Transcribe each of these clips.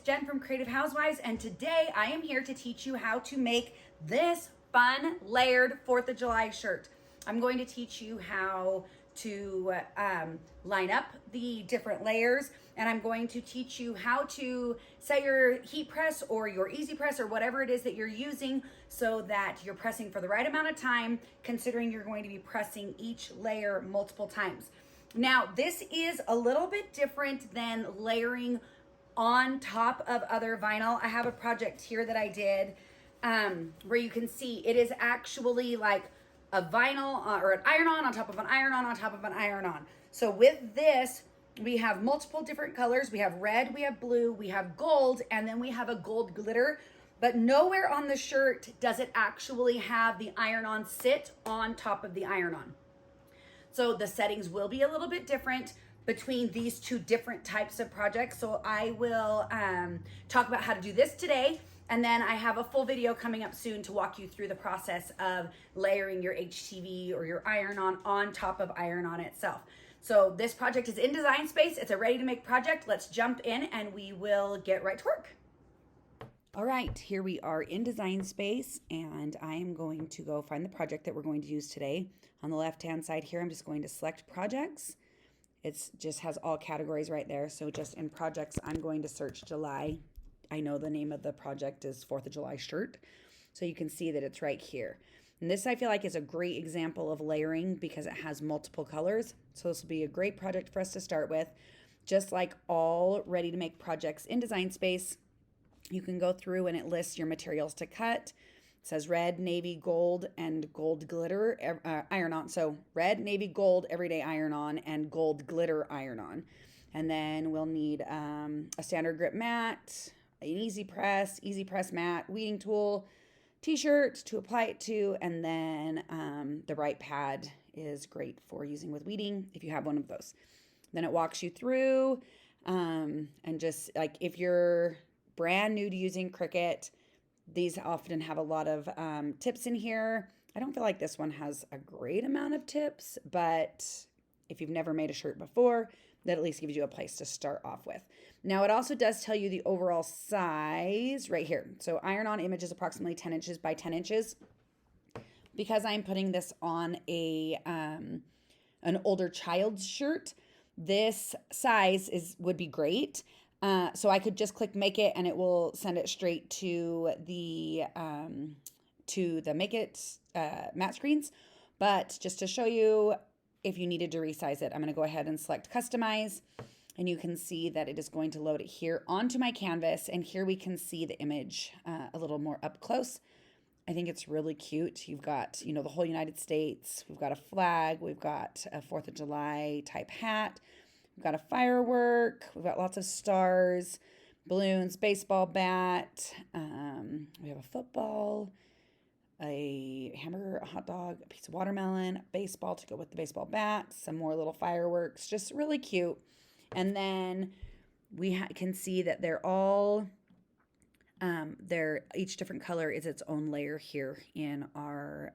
Jen from Creative Housewives, and today I am here to teach you how to make this fun layered 4th of July shirt. I'm going to teach you how to line up the different layers, and I'm going to teach you how to set your heat press or your easy press or whatever it is that you're using so that you're pressing for the right amount of time, considering you're going to be pressing each layer multiple times. Now, this is a little bit different than layering on top of other vinyl. I have a project here that I did where you can see it is actually like a vinyl or an iron-on top of an iron-on top of an iron-on. So with this, we have multiple different colors. We have red, we have blue, we have gold, and then we have a gold glitter. But nowhere on the shirt does it actually have the iron-on sit on top of the iron-on. So the settings will be a little bit different between these two different types of projects. So I will talk about how to do this today. And then I have a full video coming up soon to walk you through the process of layering your HTV or your iron-on top of iron-on itself. So this project is in Design Space. It's a ready to make project. Let's jump in and we will get right to work. All right, here we are in Design Space, and I am going to go find the project that we're going to use today. On the left-hand side here, I'm just going to select projects. It just has all categories right there. So just in projects, I'm going to search July. I know the name of the project is 4th of July shirt. So you can see that it's right here. And this I feel like is a great example of layering because it has multiple colors. So this will be a great project for us to start with. Just like all ready to make projects in Design Space, you can go through and it lists your materials to cut. It says red, navy, gold, and gold glitter iron-on. So red, navy, gold, everyday iron-on, and gold glitter iron-on. And then we'll need a standard grip mat, an easy press mat, weeding tool, t-shirt to apply it to, and then the right pad is great for using with weeding if you have one of those. Then it walks you through and just like if you're brand new to using Cricut, these often have a lot of tips in here. I don't feel like this one has a great amount of tips, but if you've never made a shirt before, that at least gives you a place to start off with. Now, it also does tell you the overall size right here. So iron-on image is approximately 10 inches by 10 inches. Because I'm putting this on an older child's shirt, this size would be great. So I could just click make it and it will send it straight to the make it matte screens. But just to show you, if you needed to resize it, I'm going to go ahead and select customize, and you can see that it is going to load it here onto my canvas. And here we can see the image a little more up close. I think it's really cute. You've got, the whole United States. We've got a flag. We've got a 4th of July type hat. We've got a firework. We've got lots of stars, balloons, baseball bat. We have a football, a hamburger, a hot dog, a piece of watermelon, a baseball to go with the baseball bat, some more little fireworks, just really cute. And then we can see that they're all, each different color is its own layer here in our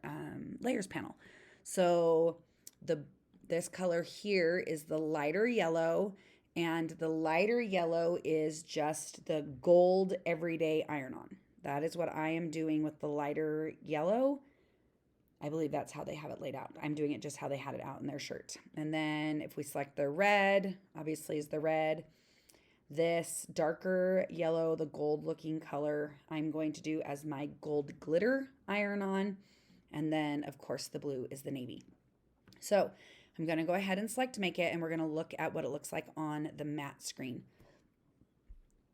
layers panel. So this color here is the lighter yellow, and the lighter yellow is just the gold everyday iron-on. That is what I am doing with the lighter yellow. I believe that's how they have it laid out. I'm doing it just how they had it out in their shirt. And then if we select the red, obviously is the red. This darker yellow, the gold looking color, I'm going to do as my gold glitter iron-on. And then of course the blue is the navy. So I'm going to go ahead and select make it, and we're going to look at what it looks like on the matte screen.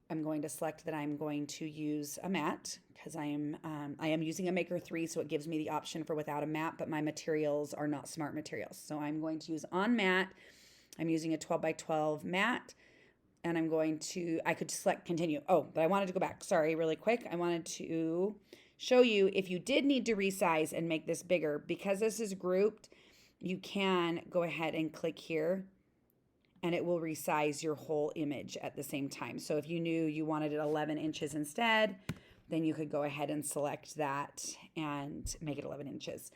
I'm going to select that I'm going to use a matte because I am using a Maker 3, so it gives me the option for without a matte, but my materials are not smart materials. So I'm going to use on matte. I'm using a 12 by 12 matte, and I could select continue. Oh, but I wanted to go back. Sorry, really quick. I wanted to show you if you did need to resize and make this bigger, because this is grouped, you can go ahead and click here and it will resize your whole image at the same time. So if you knew you wanted it 11 inches instead, then you could go ahead and select that and make it 11 inches.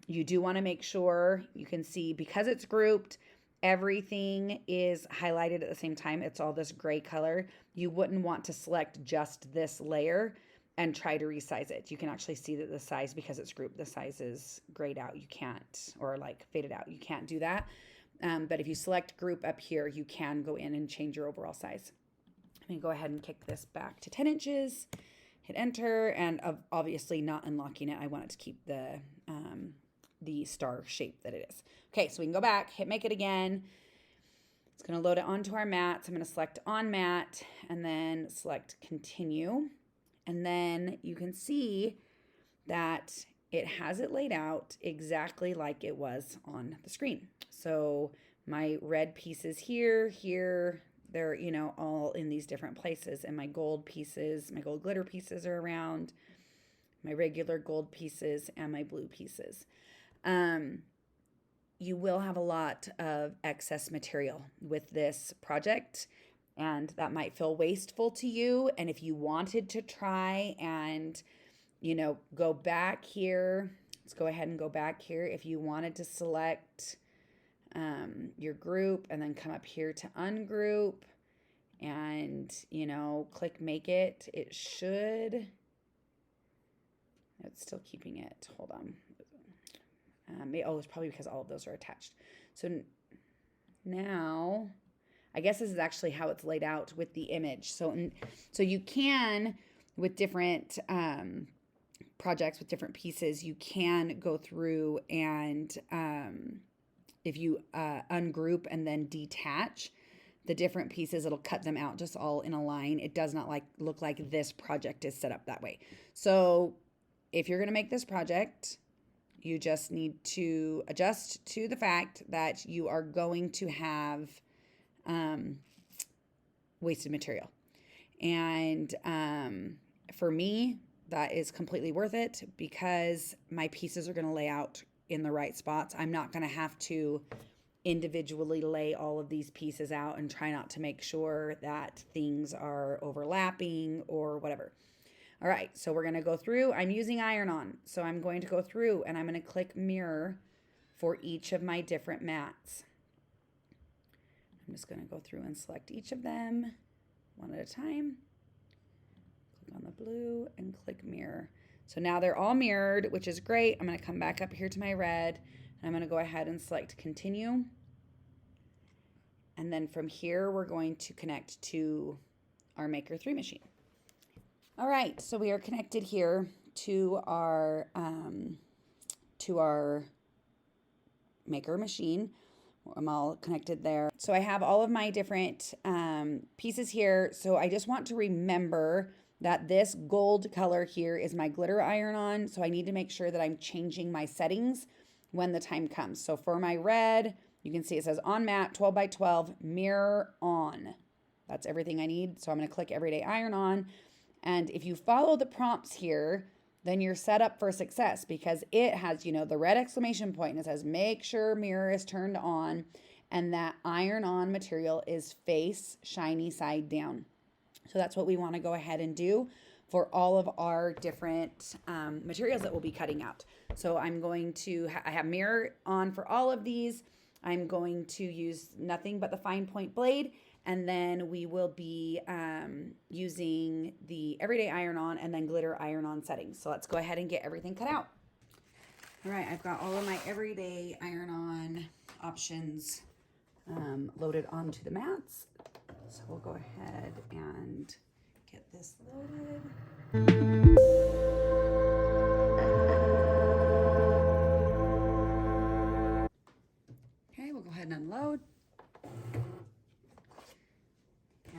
You do want to make sure you can see, because it's grouped, everything is highlighted at the same time. It's all this gray color. You wouldn't want to select just this layer and try to resize it. You can actually see that the size, because it's grouped, the size is grayed out. You can't, or like faded out. You can't do that. But if you select group up here, you can go in and change your overall size. I'm gonna go ahead and kick this back to 10 inches, hit enter, and obviously not unlocking it. I want it to keep the star shape that it is. Okay, so we can go back, hit make it again. It's gonna load it onto our mats. I'm gonna select on mat and then select continue. And then you can see that it has it laid out exactly like it was on the screen. So my red pieces here, they're, you know, all in these different places. And my gold pieces, my gold glitter pieces are around, my regular gold pieces, and my blue pieces. You will have a lot of excess material with this project, and that might feel wasteful to you. And if you wanted to try and, you know, go back here, let's go ahead and go back here. If you wanted to select your group and then come up here to ungroup and, you know, click make it, it should, it's still keeping it, hold on. Oh, it's probably because all of those are attached. So now, I guess this is actually how it's laid out with the image. So you can, with different projects, with different pieces, you can go through and if you ungroup and then detach the different pieces, it'll cut them out just all in a line. It does not look like this project is set up that way. So if you're going to make this project, you just need to adjust to the fact that you are going to have wasted material. And for me, that is completely worth it because my pieces are going to lay out in the right spots. I'm not going to have to individually lay all of these pieces out and try not to make sure that things are overlapping or whatever. All right, so we're gonna go through. I'm using iron-on, so I'm going to go through and I'm gonna click mirror for each of my different mats. I'm just gonna go through and select each of them one at a time. Click on the blue and click mirror. So now they're all mirrored, which is great. I'm gonna come back up here to my red and I'm gonna go ahead and select continue. And then from here, we're going to connect to our Maker 3 machine. All right, so we are connected here to our Maker machine. I'm all connected there. So I have all of my different pieces here. So I just want to remember that this gold color here is my glitter iron-on. So I need to make sure that I'm changing my settings when the time comes. So for my red, you can see it says on mat, 12 by 12, mirror on. That's everything I need. So I'm gonna click everyday iron-on. And if you follow the prompts here, then you're set up for success because it has, you know, the red exclamation point and it says, make sure mirror is turned on and that iron-on material is face shiny side down. So that's what we want to go ahead and do for all of our different materials that we'll be cutting out. So I'm going to, I have mirror on for all of these. I'm going to use nothing but the fine point blade. And then we will be using the everyday iron-on and then glitter iron-on settings. So let's go ahead and get everything cut out. All right, I've got all of my everyday iron-on options loaded onto the mats. So we'll go ahead and get this loaded. Okay, we'll go ahead and unload.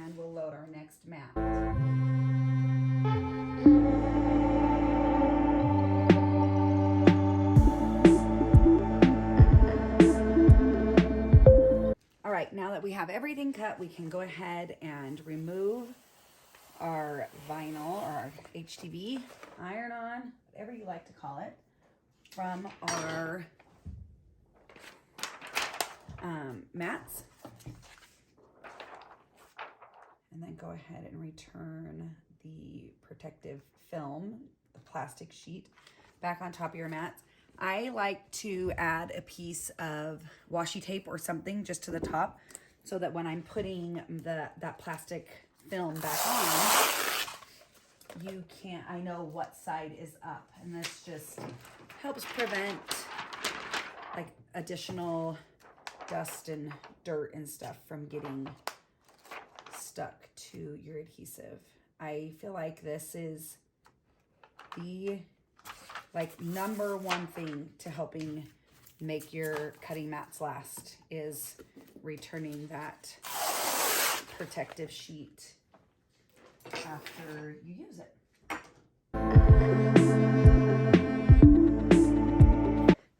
And we'll load our next mat. All right, now that we have everything cut, we can go ahead and remove our vinyl or our HTV, iron-on, whatever you like to call it, from our mats. And then go ahead and return the protective film, the plastic sheet, back on top of your mats. I like to add a piece of washi tape or something just to the top so that when I'm putting that plastic film back on, I know what side is up. And this just helps prevent like additional dust and dirt and stuff from getting stuck to your adhesive. I feel like this is the number one thing to helping make your cutting mats last is returning that protective sheet after you use it.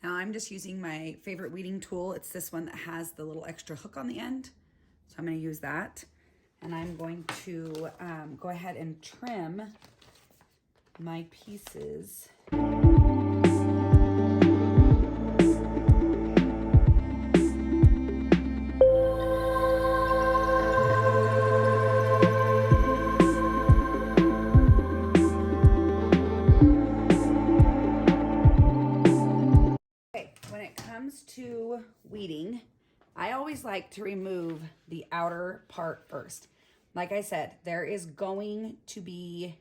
Now I'm just using my favorite weeding tool. It's this one that has the little extra hook on the end. So I'm going to use that. And I'm going to go ahead and trim my pieces. To weeding, I always like to remove the outer part first. Like I said, there is going to be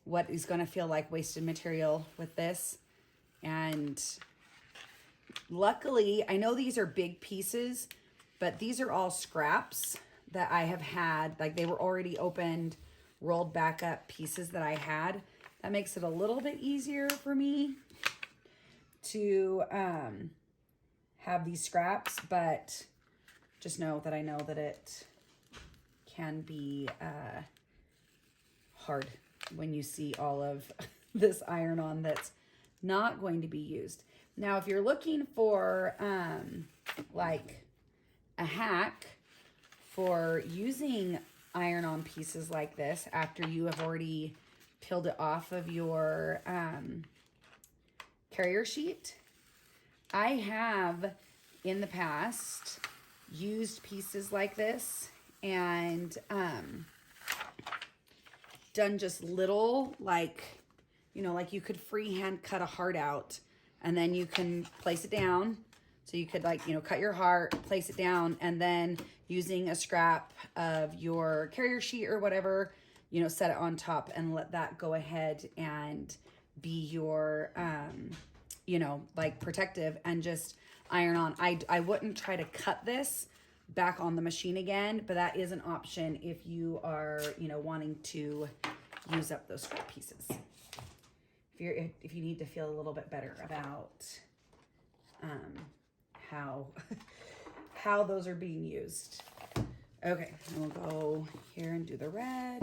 what is going to feel like wasted material with this. And luckily, I know these are big pieces, but these are all scraps that I have had. Like they were already opened, rolled back up pieces that I had. That makes it a little bit easier for me to have these scraps, but just know that I know that it can be hard when you see all of this iron-on that's not going to be used. Now, if you're looking for like a hack for using iron-on pieces like this after you have already peeled it off of your carrier sheet, I have in the past used pieces like this and done just little, like, you know, like you could freehand cut a heart out and then you can place it down. So you could, like, you know, cut your heart, place it down, and then using a scrap of your carrier sheet or whatever, you know, set it on top and let that go ahead and be your you know, like protective, and just iron on. I wouldn't try to cut this back on the machine again, but that is an option if you are, you know, wanting to use up those scrap pieces. If you need to feel a little bit better about how those are being used. Okay, and we'll go here and do the red.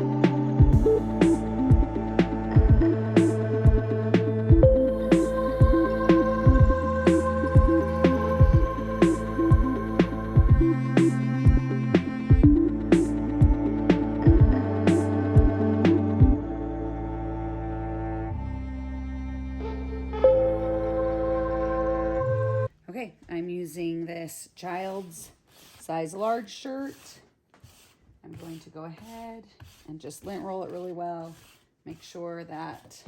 Okay, I'm using this child's size large shirt. I'm going to go ahead and just lint roll it really well. Make sure that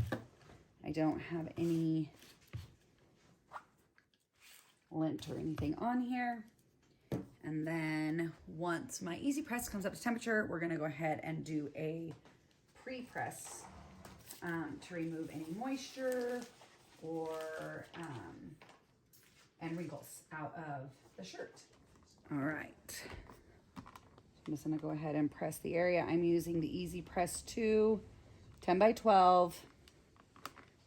I don't have any lint or anything on here. And then once my easy press comes up to temperature, we're gonna go ahead and do a pre-press to remove any moisture or and wrinkles out of the shirt. All right, I'm just gonna go ahead and press the area. I'm using the Easy Press 2 10 by 12.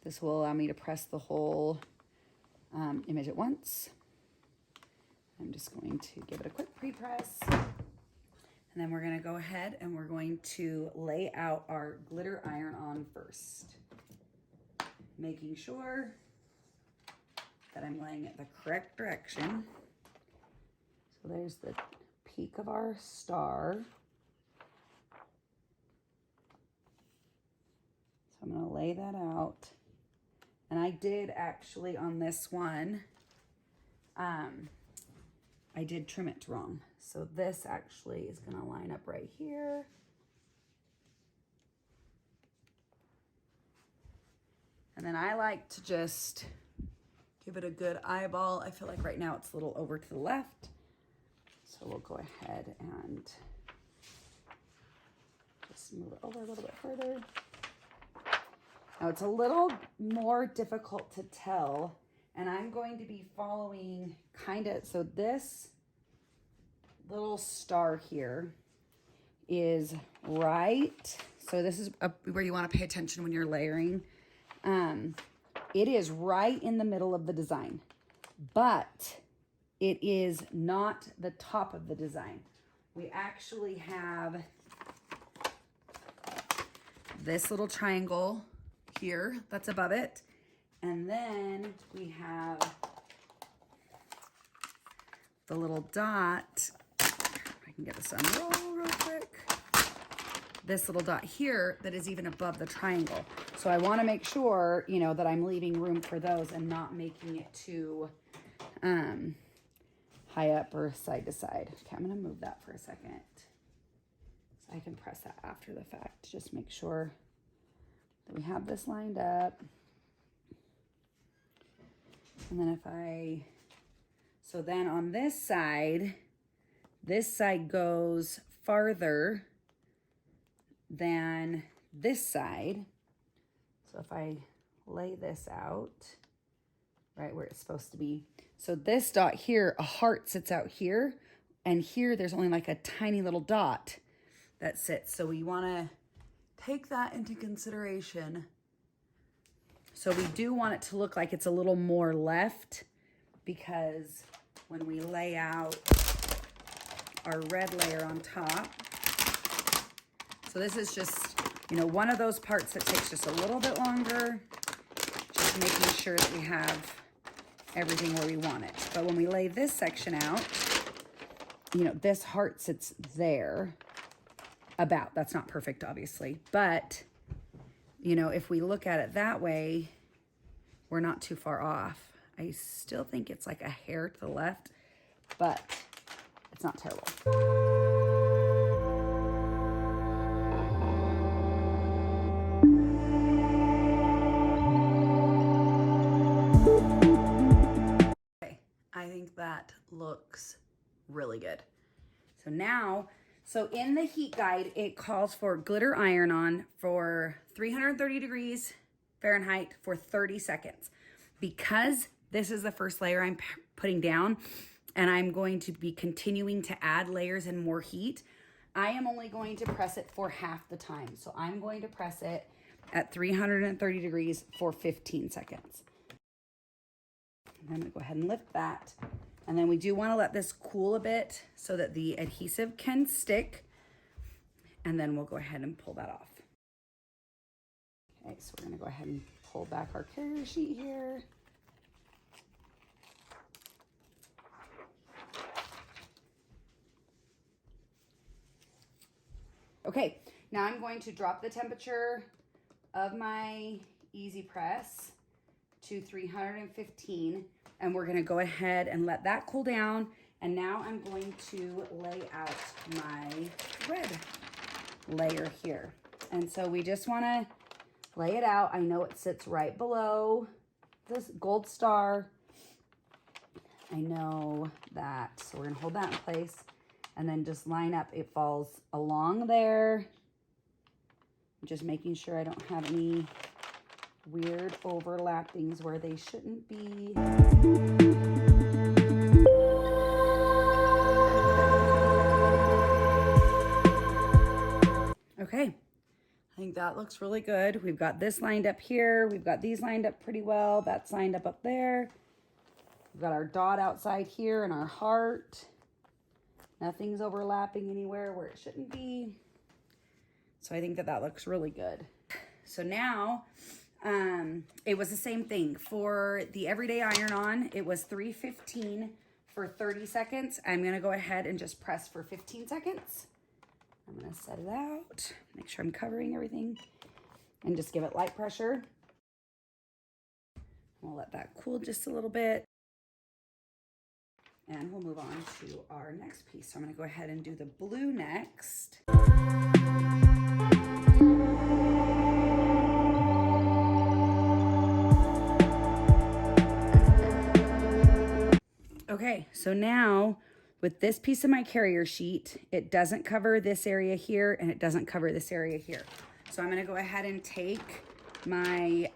This will allow me to press the whole image at once. I'm just going to give it a quick pre-press. And then we're gonna go ahead and we're going to lay out our glitter iron-on first. Making sure that I'm laying it the correct direction. So there's the peak of our star. So I'm gonna lay that out. And I did actually on this one, I did trim it wrong. So this actually is gonna line up right here. And then I like to just give it a good eyeball. I feel like right now it's a little over to the left. So we'll go ahead and just move it over a little bit further. Now it's a little more difficult to tell, and I'm going to be following kind of, so this little star here is right. So this is where you want to pay attention when you're layering. It is right in the middle of the design, but it is not the top of the design. We actually have this little triangle here that's above it. And then we have the little dot. I can get this on real quick. This little dot here that is even above the triangle. So I want to make sure, you know, that I'm leaving room for those and not making it too high up or side to side. Okay, I'm going to move that for a second. So I can press that after the fact. Just make sure that we have this lined up. And then so then on this side goes farther than this side. So if I lay this out right where it's supposed to be. So this dot here, a heart sits out here, and here there's only like a tiny little dot that sits. So we want to take that into consideration. So we do want it to look like it's a little more left, because when we lay out our red layer on top, so this is just, you know, one of those parts that takes just a little bit longer, just making sure that we have everything where we want it. But when we lay this section out, you know, this heart sits there about. That's not perfect, obviously, but you know, if we look at it that way, we're not too far off. I still think it's like a hair to the left, but it's not terrible. Okay, I think that looks really good. So now, so in the heat guide, it calls for glitter iron-on for 330 degrees Fahrenheit for 30 seconds. Because this is the first layer I'm putting down, and I'm going to be continuing to add layers and more heat, I am only going to press it for half the time. So I'm going to press it at 330 degrees for 15 seconds. I'm going to go ahead and lift that. And then we do want to let this cool a bit so that the adhesive can stick. And then we'll go ahead and pull that off. Okay, so we're going to go ahead and pull back our carrier sheet here. Okay, now I'm going to drop the temperature of my Easy Press to 315, and we're gonna go ahead and let that cool down. And now I'm going to lay out my red layer here. And so we just wanna lay it out. I know it sits right below this gold star. I know that, so we're gonna hold that in place and then just line up. It falls along there. Just making sure I don't have any weird overlappings where they shouldn't be. Okay, I think that looks really good. We've got this lined up here. We've got these lined up pretty well. That's lined up there. We've got our dot outside here and our heart. Nothing's overlapping anywhere where it shouldn't be. So I think that that looks really good. So now, it was the same thing. For the everyday iron-on, it was 315 for 30 seconds. I'm gonna go ahead and just press for 15 seconds. I'm gonna set it out, make sure I'm covering everything, and just give it light pressure. We'll let that cool just a little bit. And we'll move on to our next piece. So I'm gonna go ahead and do the blue next. Okay, so now with this piece of my carrier sheet, it doesn't cover this area here and it doesn't cover this area here. So I'm gonna go ahead and take my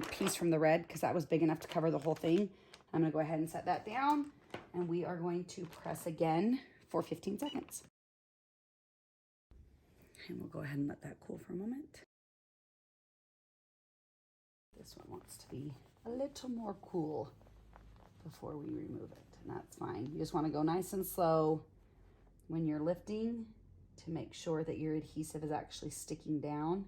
piece from the red, because that was big enough to cover the whole thing. I'm gonna go ahead and set that down, and we are going to press again for 15 seconds. And we'll go ahead and let that cool for a moment. This one wants to be a little more cool before we remove it, and that's fine. You just want to go nice and slow when you're lifting to make sure that your adhesive is actually sticking down.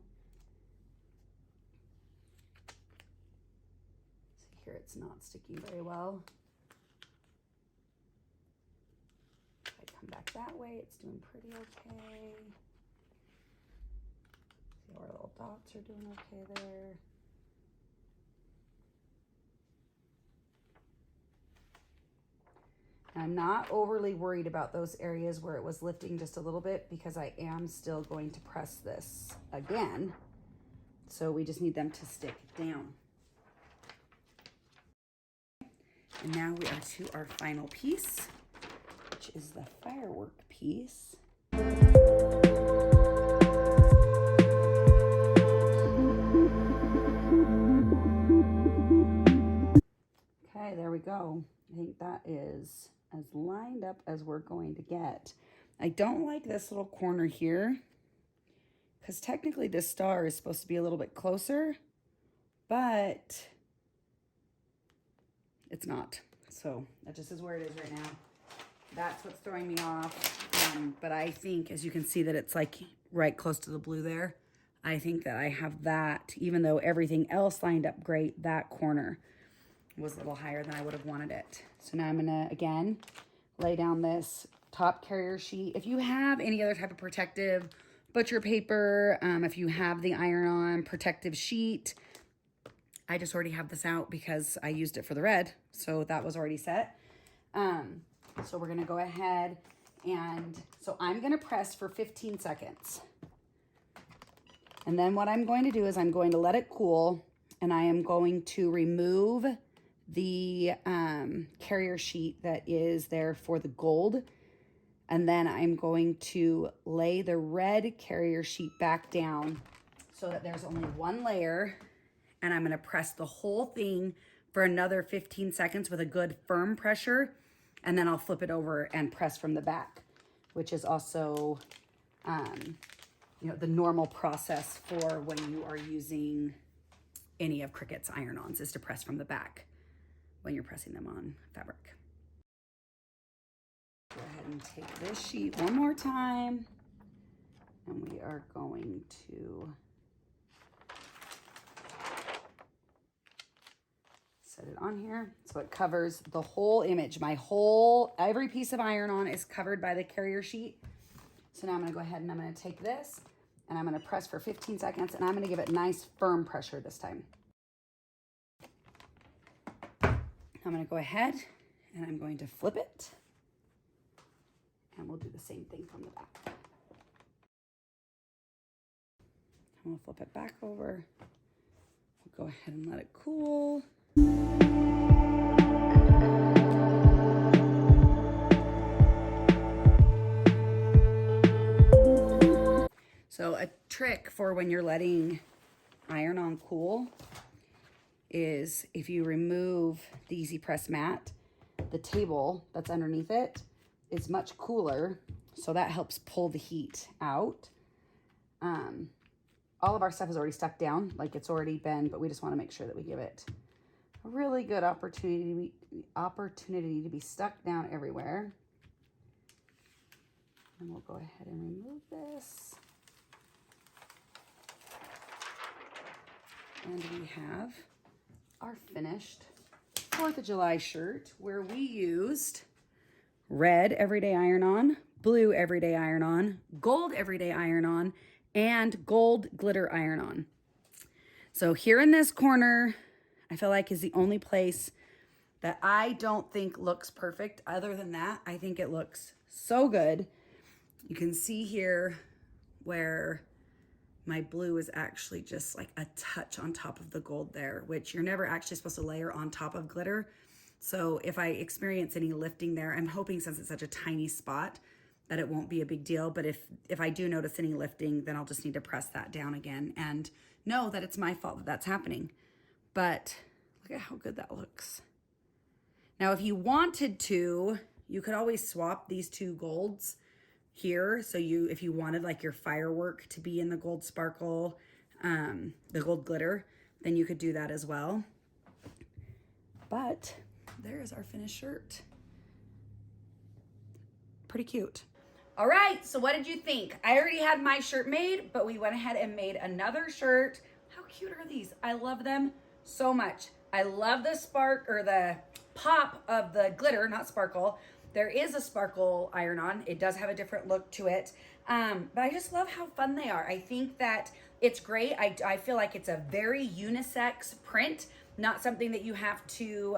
See here, it's not sticking very well. If I come back that way, it's doing pretty okay. See how our little dots are doing okay there. I'm not overly worried about those areas where it was lifting just a little bit, because I am still going to press this again. So we just need them to stick down. And now we are to our final piece, which is the firework piece. Okay, there we go. I think that is as lined up as we're going to get. I don't like this little corner here, because technically this star is supposed to be a little bit closer, but it's not. So that just is where it is right now. That's what's throwing me off. But I think, as you can see, that it's like right close to the blue there. I think that I have that, even though everything else lined up great, that corner was a little higher than I would have wanted it. So now I'm gonna, again, lay down this top carrier sheet. If you have any other type of protective butcher paper, if you have the iron-on protective sheet, I just already have this out because I used it for the red, so that was already set. So we're gonna go ahead and, so I'm gonna press for 15 seconds. And then what I'm going to do is I'm going to let it cool, and I am going to remove the carrier sheet that is there for the gold. And then I'm going to lay the red carrier sheet back down so that there's only one layer. And I'm gonna press the whole thing for another 15 seconds with a good firm pressure. And then I'll flip it over and press from the back, which is also, you know, the normal process for when you are using any of Cricut's iron-ons, is to press from the back when you're pressing them on fabric. Go ahead and take this sheet one more time, and we are going to set it on here so it covers the whole image. Every piece of iron-on is covered by the carrier sheet. So now I'm gonna go ahead and I'm gonna take this and I'm gonna press for 15 seconds, and I'm gonna give it nice firm pressure this time. I'm gonna go ahead and I'm going to flip it, and we'll do the same thing from the back. And we'll flip it back over. We'll go ahead and let it cool. So a trick for when you're letting iron-on cool is, if you remove the Easy Press mat, the table that's underneath it is much cooler, so that helps pull the heat out. All of our stuff is already stuck down, like it's already been, but we just want to make sure that we give it a really good opportunity to be stuck down everywhere. And we'll go ahead and remove this. And we have our finished 4th of July shirt, where we used red everyday iron-on, blue everyday iron-on, gold everyday iron-on, and gold glitter iron-on. So here in this corner, I feel like is the only place that I don't think looks perfect. Other than that, I think it looks so good. You can see here where my blue is actually just like a touch on top of the gold there, which you're never actually supposed to layer on top of glitter. So if I experience any lifting there, I'm hoping since it's such a tiny spot that it won't be a big deal. But if I do notice any lifting, then I'll just need to press that down again and know that it's my fault that that's happening. But look at how good that looks. Now, if you wanted to, you could always swap these two golds here. So if you wanted like your firework to be in the gold sparkle, the gold glitter, then you could do that as well. But there's our finished shirt. Pretty cute. All right, so what did you think? I already had my shirt made, but we went ahead and made another shirt. How cute are these? I love them so much. I love the spark or the pop of the glitter, not sparkle. There is a sparkle iron-on. It does have a different look to it. But I just love how fun they are. I think that it's great. I feel like it's a very unisex print, not something that you have to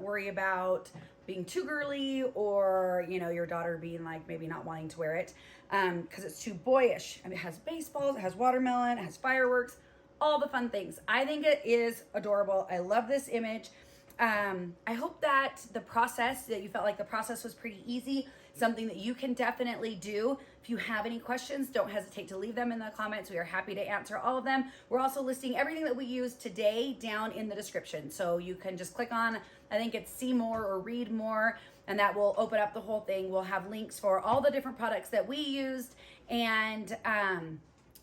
worry about being too girly or, you know, your daughter being like maybe not wanting to wear it because it's too boyish. I mean, it has baseballs, it has watermelon, it has fireworks, all the fun things. I think it is adorable. I love this image. I hope that you felt like the process was pretty easy, something that you can definitely do. If you have any questions, don't hesitate to leave them in the comments. We are happy to answer all of them. We're also listing everything that we used today down in the description. So you can just click on, I think it's see more or read more, and that will open up the whole thing. We'll have links for all the different products that we used. And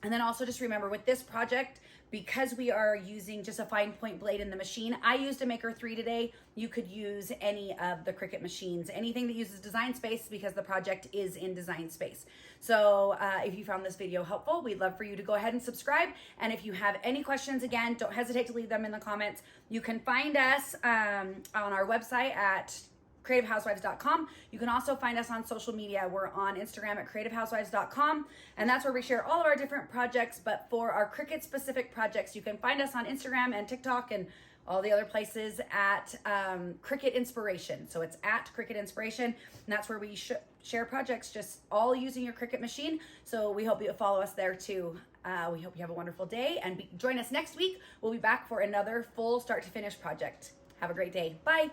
then also just remember with this project, because we are using just a fine point blade in the machine, I used a Maker 3 today. You could use any of the Cricut machines, anything that uses Design Space because the project is in Design Space. So if you found this video helpful, we'd love for you to go ahead and subscribe. And if you have any questions, again, don't hesitate to leave them in the comments. You can find us on our website at creativehousewives.com. You can also find us on social media. We're on Instagram at creativehousewives.com, and that's where we share all of our different projects. But for our Cricut specific projects, you can find us on Instagram and TikTok and all the other places at Cricut Inspiration. So it's at Cricut Inspiration, and that's where we share projects just all using your Cricut machine. So we hope you follow us there too. We hope you have a wonderful day, and join us next week. We'll be back for another full start to finish project. Have a great day. Bye.